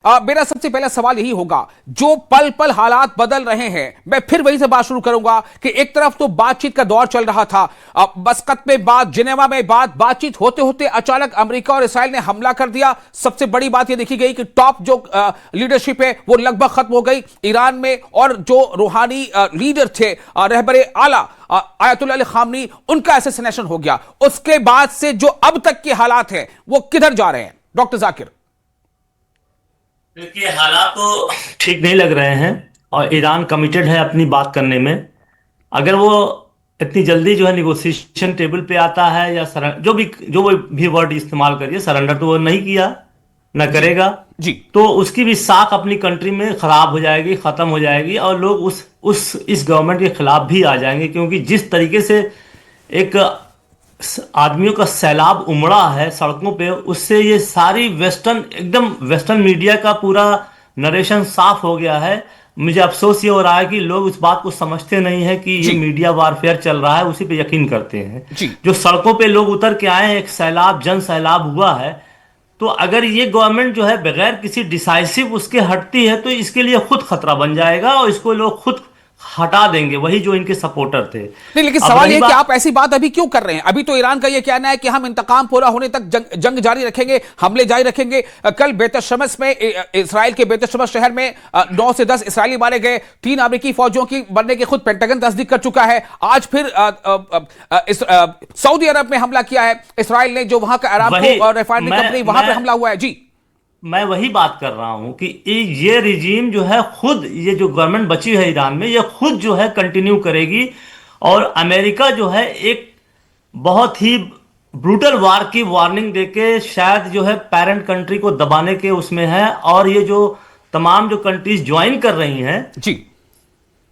मेरा सबसे पहला सवाल यही होगा, जो पल पल हालात बदल रहे हैं, मैं फिर वहीं से बात शुरू करूंगा कि एक तरफ तो बातचीत का दौर चल रहा था, मस्कत में बात, जिनेवा में बातचीत होते होते अचानक अमेरिका और इसराइल ने हमला कर दिया। सबसे बड़ी बात यह देखी गई कि टॉप जो लीडरशिप है वो लगभग खत्म हो गई ईरान में, और जो रूहानी लीडर थे, रहबरे आला आयतुल्लाह अली खामनी, उनका असैसिनेशन हो गया। उसके बाद से जो अब तक के हालात हैं वो किधर जा रहे हैं डॉक्टर जाकिर? देखिए, हालात तो ठीक नहीं लग रहे हैं और ईरान कमिटेड है अपनी बात करने में। अगर वो इतनी जल्दी जो है निगोशिएशन टेबल पे आता है या जो भी वर्ड इस्तेमाल करिए, सरेंडर तो वो नहीं किया, ना करेगा जी, तो उसकी भी साख अपनी कंट्री में खराब हो जाएगी, खत्म हो जाएगी और लोग इस गवर्नमेंट के खिलाफ भी आ जाएंगे। क्योंकि जिस तरीके से एक आदमियों का सैलाब उमड़ा है सड़कों पे, उससे ये सारी एकदम वेस्टर्न मीडिया का पूरा नरेशन साफ हो गया है। मुझे अफसोस ये हो रहा है कि लोग इस बात को समझते नहीं है कि ये मीडिया वारफेयर चल रहा है, उसी पे यकीन करते हैं। जो सड़कों पे लोग उतर के आए हैं, एक जन सैलाब हुआ है, तो अगर ये गवर्नमेंट जो है बगैर किसी डिसाइसिव उसके हटती है तो इसके लिए खुद खतरा बन जाएगा और इसको लोग खुद हटा देंगे, वही जो इनके सपोर्टर थे। नहीं, लेकिन सवाल यह कि आप ऐसी बात अभी क्यों कर रहे हैं? अभी तो ईरान का यह कहना है कि हम इंतकाम पूरा होने तक जंग जारी रखेंगे, हमले जारी रखेंगे। कल बेतशमस में, इसराइल के बेतशमस शहर में 9 से 10 इसराइली मारे गए, 3 अमेरिकी फौजियों की मरने की खुद पेंटागन तस्दीक कर चुका है। आज फिर सऊदी अरब में हमला किया है इसराइल ने, जो वहां का अरामको रिफाइनरी कंपनी, वहां पर हमला हुआ है। जी, मैं वही बात कर रहा हूं कि ये रिजीम जो है खुद, ये जो गवर्नमेंट बची है ईरान में, ये खुद जो है कंटिन्यू करेगी। और अमेरिका जो है एक बहुत ही ब्रूटल वार की वार्निंग देके शायद जो है पेरेंट कंट्री को दबाने के उसमें है। और ये जो तमाम जो कंट्रीज ज्वाइन कर रही हैं जी,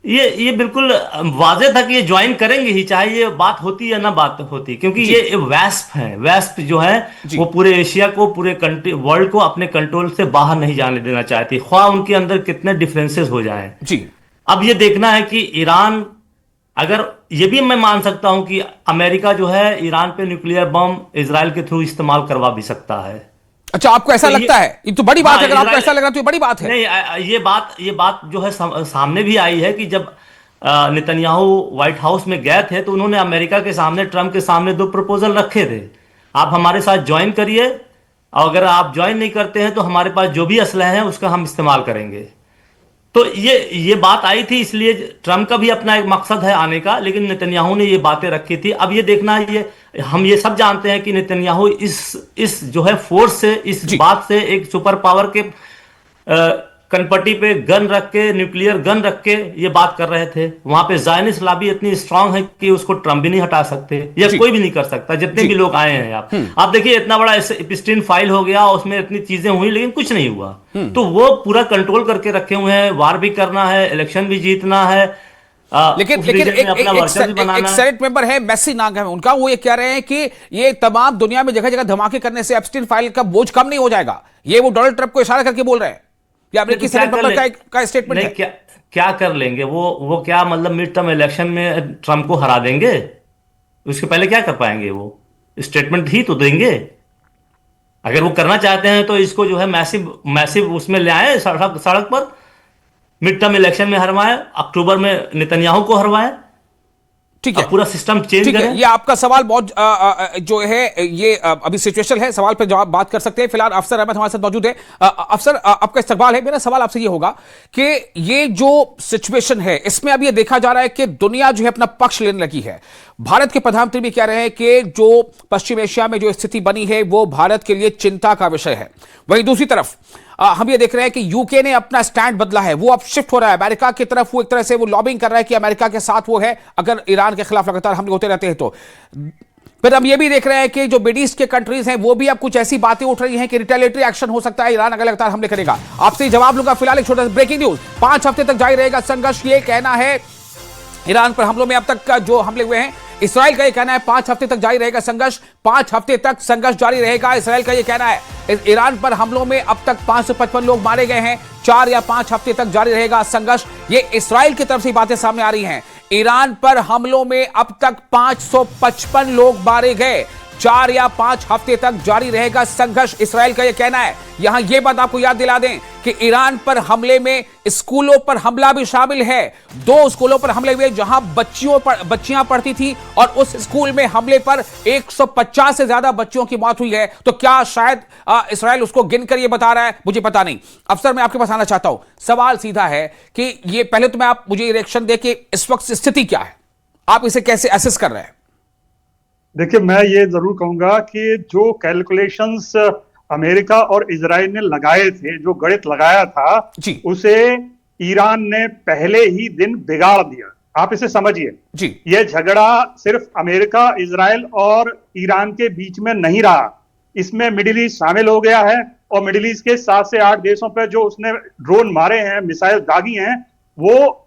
ये बिल्कुल वाज़ेह था कि ये ज्वाइन करेंगे ही, चाहे ये बात होती या ना बात होती। क्योंकि ये वैस्प है, वैस्प जो है वो पूरे एशिया को, पूरे कंट्री वर्ल्ड को अपने कंट्रोल से बाहर नहीं जाने देना चाहती, ख्वाह उनके अंदर कितने डिफरेंसेस हो जाएं। जी, अब ये देखना है कि ईरान, अगर ये भी मैं मान सकता हूं कि अमेरिका जो है ईरान पे न्यूक्लियर बम इजराइल के थ्रू इस्तेमाल करवा भी सकता है। अच्छा, आपको ऐसा लगता है? ये तो बड़ी बात है। अगर आपको ऐसा लग रहा है तो ये बड़ी बात है। नहीं, ये बात जो है सामने भी आई है कि जब नेतन्याहू व्हाइट हाउस में गए थे तो उन्होंने अमेरिका के सामने, ट्रंप के सामने 2 प्रपोजल रखे थे। आप हमारे साथ ज्वाइन करिए, और अगर आप ज्वाइन नहीं करते हैं तो हमारे पास जो भी असलहे हैं उसका हम इस्तेमाल करेंगे। तो ये बात आई थी, इसलिए ट्रंप का भी अपना एक मकसद है आने का, लेकिन नेतन्याहू ने ये बातें रखी थी। अब ये देखना है, हम ये सब जानते हैं कि नेतन्याहू इस जो है फोर्स से, इस बात से, एक सुपर पावर के कनपट्टी पे गन रख के, न्यूक्लियर गन रख के ये बात कर रहे थे। वहां पे ज़ायनिस्ट लॉबी इतनी स्ट्रांग है कि उसको ट्रंप भी नहीं हटा सकते, या कोई भी नहीं कर सकता, जितने भी लोग आए हैं। आप देखिए, इतना बड़ा एपिस्टीन फाइल हो गया, उसमें इतनी चीजें हुई लेकिन कुछ नहीं हुआ। तो वो पूरा कंट्रोल करके रखे हुए हैं, वार भी करना है, इलेक्शन भी जीतना है, लेकिन एक सेनेट मेंबर है, मैसी नाम है उनका, वो ये कह रहे हैं कि ये तमाम दुनिया में जगह जगह धमाके करने से एप्स्टीन फाइल का बोझ कम नहीं हो जाएगा। ये वो डोनाल्ड ट्रंप को इशारा करके बोल रहे हैं, या अमेरिकी सेनेट मेंबर का स्टेटमेंट है। क्या कर लेंगे वो क्या मतलब मिड टर्म इलेक्शन में ट्रंप को हरा देंगे? उसके पहले क्या कर पाएंगे? वो स्टेटमेंट ही तो देंगे। अगर वो करना चाहते हैं तो इसको जो है मैसिव उसमें ले आए, सड़क पर मिड टर्म इलेक्शन में हरवाएं, अक्टूबर में नेतन्याहू को हरवाएं, ठीक है, पूरा सिस्टम चेंज करें। ये आपका सवाल बहुत जो है, ये अभी सिचुएशन है, सवाल पे जवाब बात कर सकते हैं। फिलहाल अफसर अहमद हमारे साथ मौजूद है। अफसर, आपका इस्तकबाल है। मेरा सवाल आपसे ये होगा कि ये जो सिचुएशन है, इसमें अब ये देखा जा रहा है कि दुनिया जो है अपना पक्ष लेने लगी है। भारत के प्रधानमंत्री भी कह रहे हैं कि जो पश्चिम एशिया में जो स्थिति बनी है वो भारत के लिए चिंता का विषय है। वहीं दूसरी तरफ हम ये देख रहे हैं कि यूके ने अपना स्टैंड बदला है, वो अब शिफ्ट हो रहा है अमेरिका की तरफ। वो एक तरह से वो लॉबिंग कर रहा है कि अमेरिका के साथ वो है अगर ईरान के खिलाफ लगातार हमले होते रहते हैं तो। फिर हम ये भी देख रहे हैं कि जो मिड ईस्ट के कंट्रीज हैं वो भी अब कुछ ऐसी बातें उठ रही हैं कि रिटेलिएटरी एक्शन हो सकता है, ईरान अगर लगातार हमले करेगा। आपसे जवाब लूंगा। फिलहाल एक छोटा सा ब्रेकिंग न्यूज, 5 हफ्ते तक जारी रहेगा संघर्ष, ये कहना है ईरान पर हमलों में अब तक का जो हमले हुए हैं। इसराइल का यह कहना है 5 हफ्ते तक जारी रहेगा संघर्ष, 5 हफ्ते तक संघर्ष जारी रहेगा। इसराइल का यह कहना है ईरान पर हमलों में अब तक 555 लोग मारे गए हैं, 4 या 5 हफ्ते तक जारी रहेगा संघर्ष। ये इसराइल की तरफ से बातें सामने आ रही हैं। ईरान पर हमलों में अब तक 555 लोग मारे गए, 4 या 5 हफ्ते तक जारी रहेगा संघर्ष, इसराइल का यह कहना है। यहां यह बात आपको याद दिला दें कि ईरान पर हमले में स्कूलों पर हमला भी शामिल है। 2 स्कूलों पर हमले हुए जहां बच्चियां पढ़ती थी, और उस स्कूल में हमले पर 150 से ज्यादा बच्चियों की मौत हुई है। तो क्या शायद इसराइल उसको गिनकर यह बता रहा है, मुझे पता नहीं। अफसर, मैं आपके पास आना चाहता हूं। सवाल सीधा है कि ये पहले तो मैं आप मुझे रिएक्शन दे कि इस वक्त स्थिति क्या है, आप इसे कैसे एसेस कर रहे हैं? देखिए, मैं ये जरूर कहूंगा कि जो कैलकुलेशंस अमेरिका और इजराइल ने लगाए थे, जो गणित लगाया था, उसे ईरान ने पहले ही दिन बिगाड़ दिया। आप इसे समझिए जी। ये झगड़ा सिर्फ अमेरिका, इजराइल और ईरान के बीच में नहीं रहा, इसमें मिडिल ईस्ट शामिल हो गया है। और मिडिल ईस्ट के 7 से 8 देशों पर जो उसने ड्रोन मारे हैं, मिसाइल दागी हैं, वो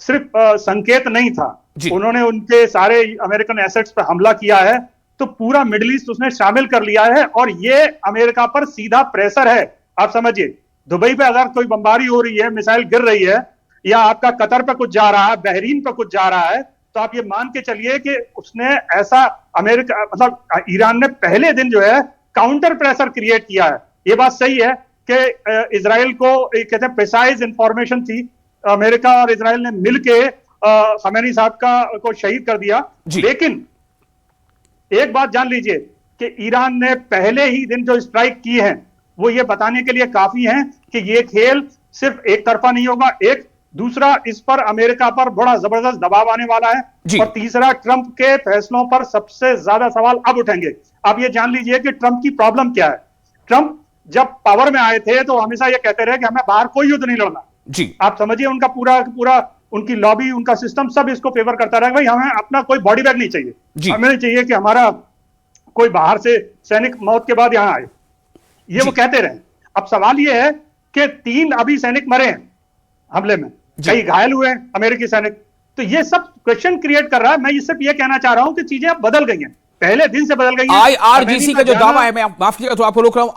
सिर्फ संकेत नहीं था। उन्होंने उनके सारे अमेरिकन एसेट्स पर हमला किया है, तो पूरा मिडिल ईस्ट उसने शामिल कर लिया है। और ये अमेरिका पर सीधा प्रेशर है। आप समझिए, दुबई पे अगर कोई बमबारी हो रही है, मिसाइल गिर रही है, या आपका कतर पे कुछ जा रहा है, बहरीन पे कुछ जा रहा है, तो आप ये मान के चलिए कि उसने ऐसा अमेरिका मतलब ईरान ने पहले दिन जो है काउंटर प्रेशर क्रिएट किया है। ये बात सही है कि इजराइल को कहते हैं प्रिसाइज इंफॉर्मेशन थी। अमेरिका और इजराइल ने मिलके खमेनी साहब को शहीद कर दिया। लेकिन एक बात जान लीजिए कि ईरान ने पहले ही दिन जो स्ट्राइक की है, वो ये बताने के लिए काफी है कि ये खेल सिर्फ एक तरफा नहीं होगा। एक दूसरा, इस पर अमेरिका पर बड़ा जबरदस्त दबाव आने वाला है। और तीसरा, ट्रंप के फैसलों पर सबसे ज्यादा सवाल अब उठेंगे। आप ये जान लीजिए कि ट्रंप की प्रॉब्लम क्या है। ट्रंप जब पावर में आए थे तो हमेशा ये कहते रहे कि हमें बाहर कोई युद्ध नहीं लड़ना जी। आप समझिए, उनका पूरा उनकी लॉबी, उनका सिस्टम सब इसको फेवर करता रहा, भाई हमें अपना कोई बॉडी बैग नहीं चाहिए, हमें नहीं चाहिए कि हमारा कोई बाहर से सैनिक मौत के बाद यहां आए, ये वो कहते रहे। अब सवाल ये है कि 3 अभी सैनिक मरे हैं हमले में, कई घायल हुए हैं अमेरिकी सैनिक। तो ये सब क्वेश्चन क्रिएट कर रहा है। मैं ये सिर्फ ये कहना चाह रहा हूं कि चीजें अब बदल गई हैं, पहले दिन से बदल गई है। IRGC का जो दावा है, मैं माफ कीजिएगा तो आपको रोक रहा हूं।